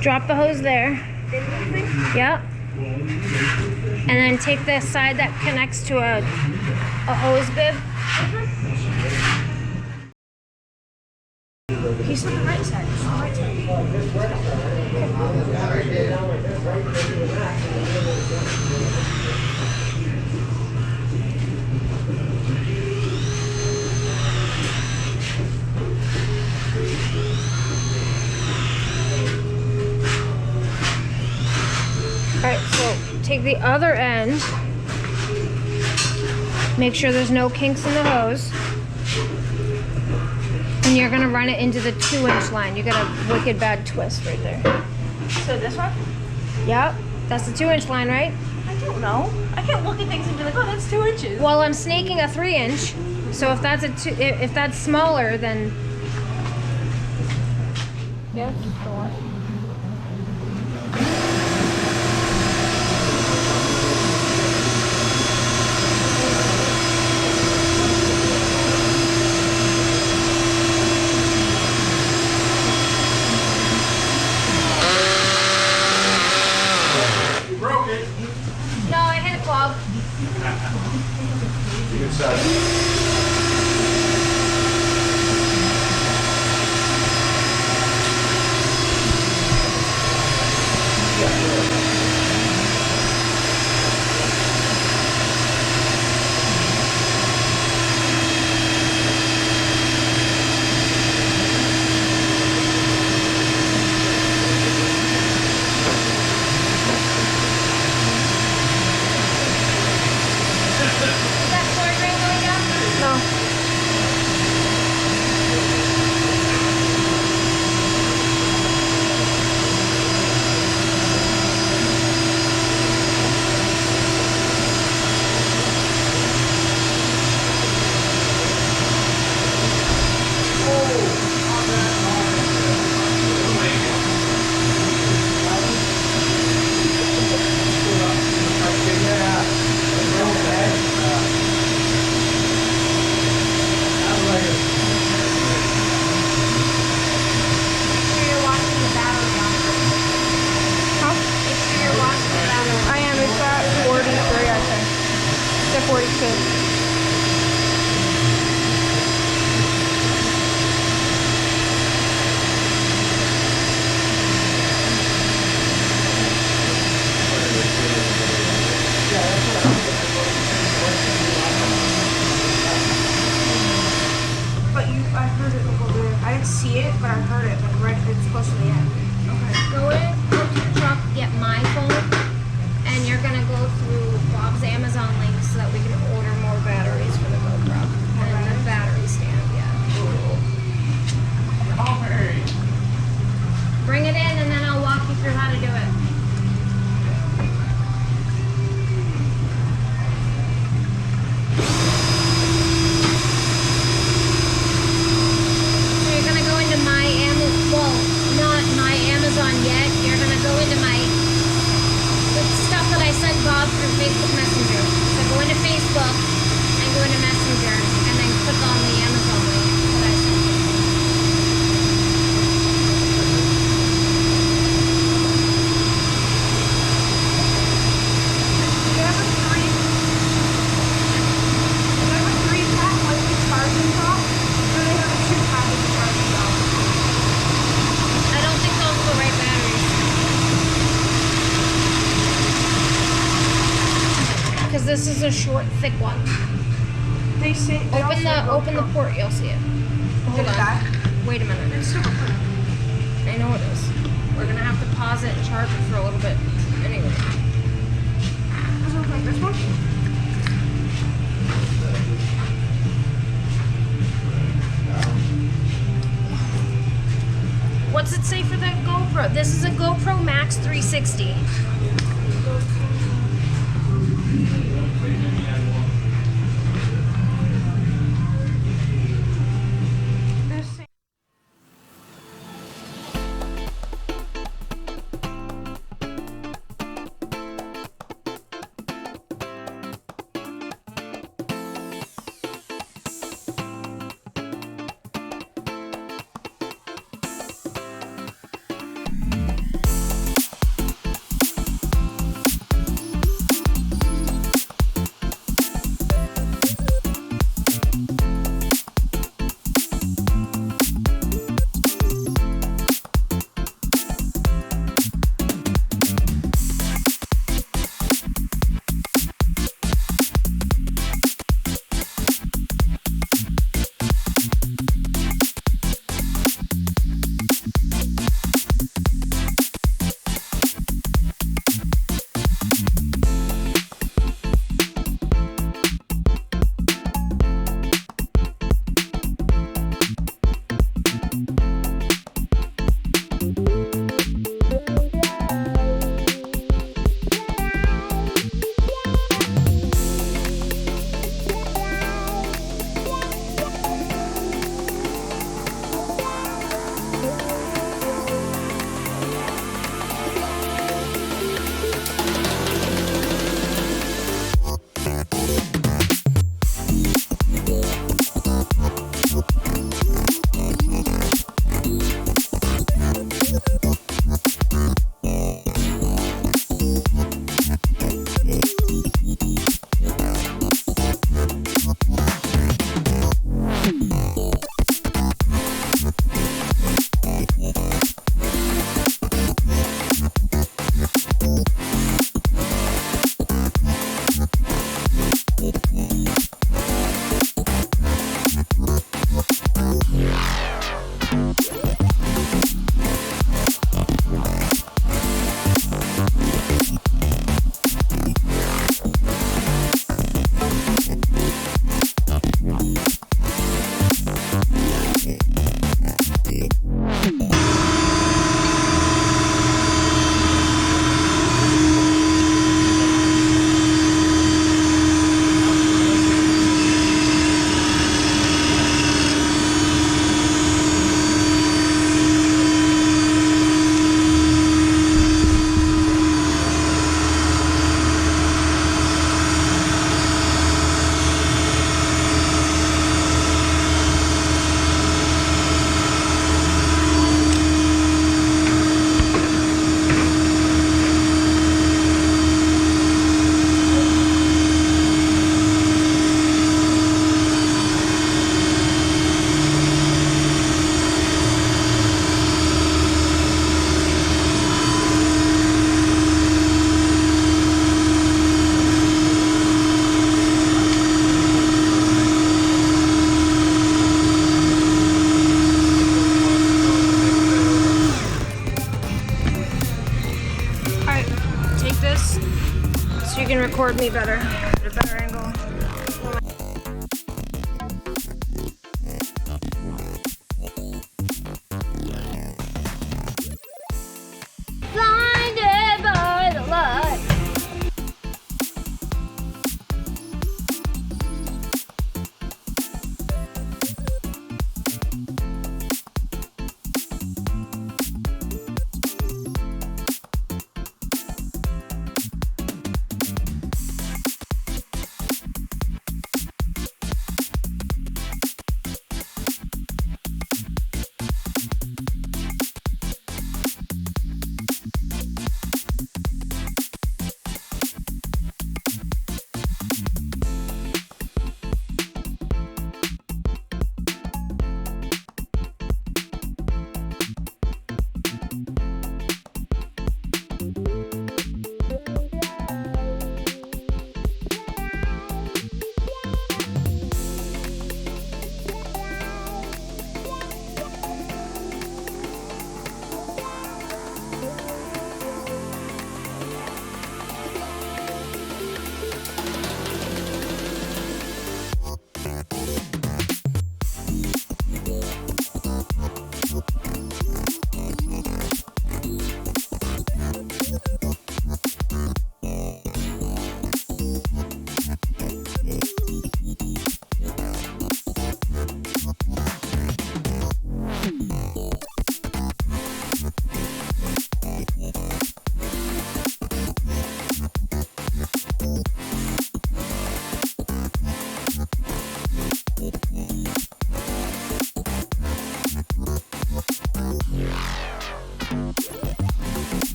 Drop the hose there. Yep. And then take the side that connects to a hose bib. He's on the right side. He's on the right side. Alright, so take the other end. Make sure there's no kinks in the hose. And you're gonna run it into the 2-inch line. You got a wicked bad twist right there. So this one? Yep, that's the 2-inch line, right? I don't know. I can't look at things and be like, oh, that's 2 inches. Well, I'm snaking a 3-inch. So if that's if that's smaller, then yeah, go on. This is a short, thick one. They say open the port, you'll see it. Hold on. Wait a minute. It's still open. I know it is. We're gonna have to pause it and charge it for a little bit. Anyway. Does it look like this one? What's it say for the GoPro? This is a GoPro Max 360. so you can record me better at a better angle. Blinded by the light.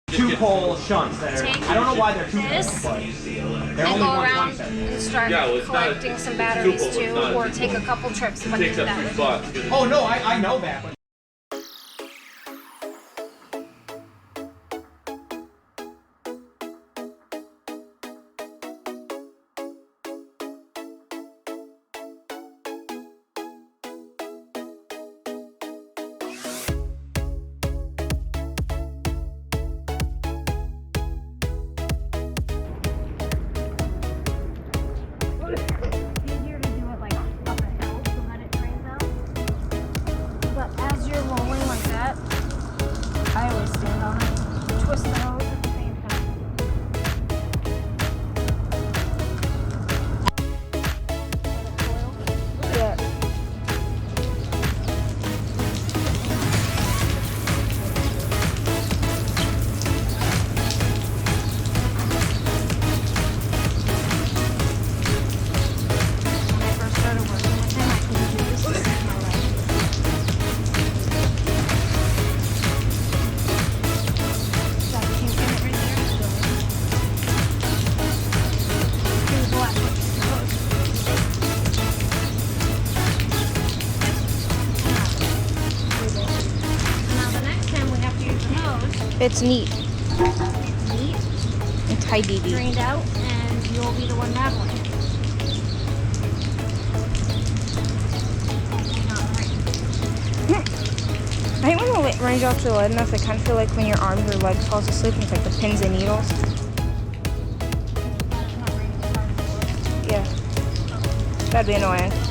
Two pole shunts that are, I don't know why they're two poles, but they're And only go around 127. and start collecting some batteries too, or take a couple trips if I can do that. Oh no, I know that. But Easier to do it like up a hill so that it drains out. But as you're rolling like that, I always stand on it, twist the hose at the same time. Yeah. When I first started working with him, I couldn't do this to save my life. That kink in it right there is good. Here's the last one. Now the next time we have to use the hose, It's neat. it's neat, It's high DD. drained out, and you'll be the one dabbling. Not right. I hate when the rain drops are light enough. I kind of feel like when your arms or legs falls asleep, it's like the pins and needles. Yeah. That'd be annoying.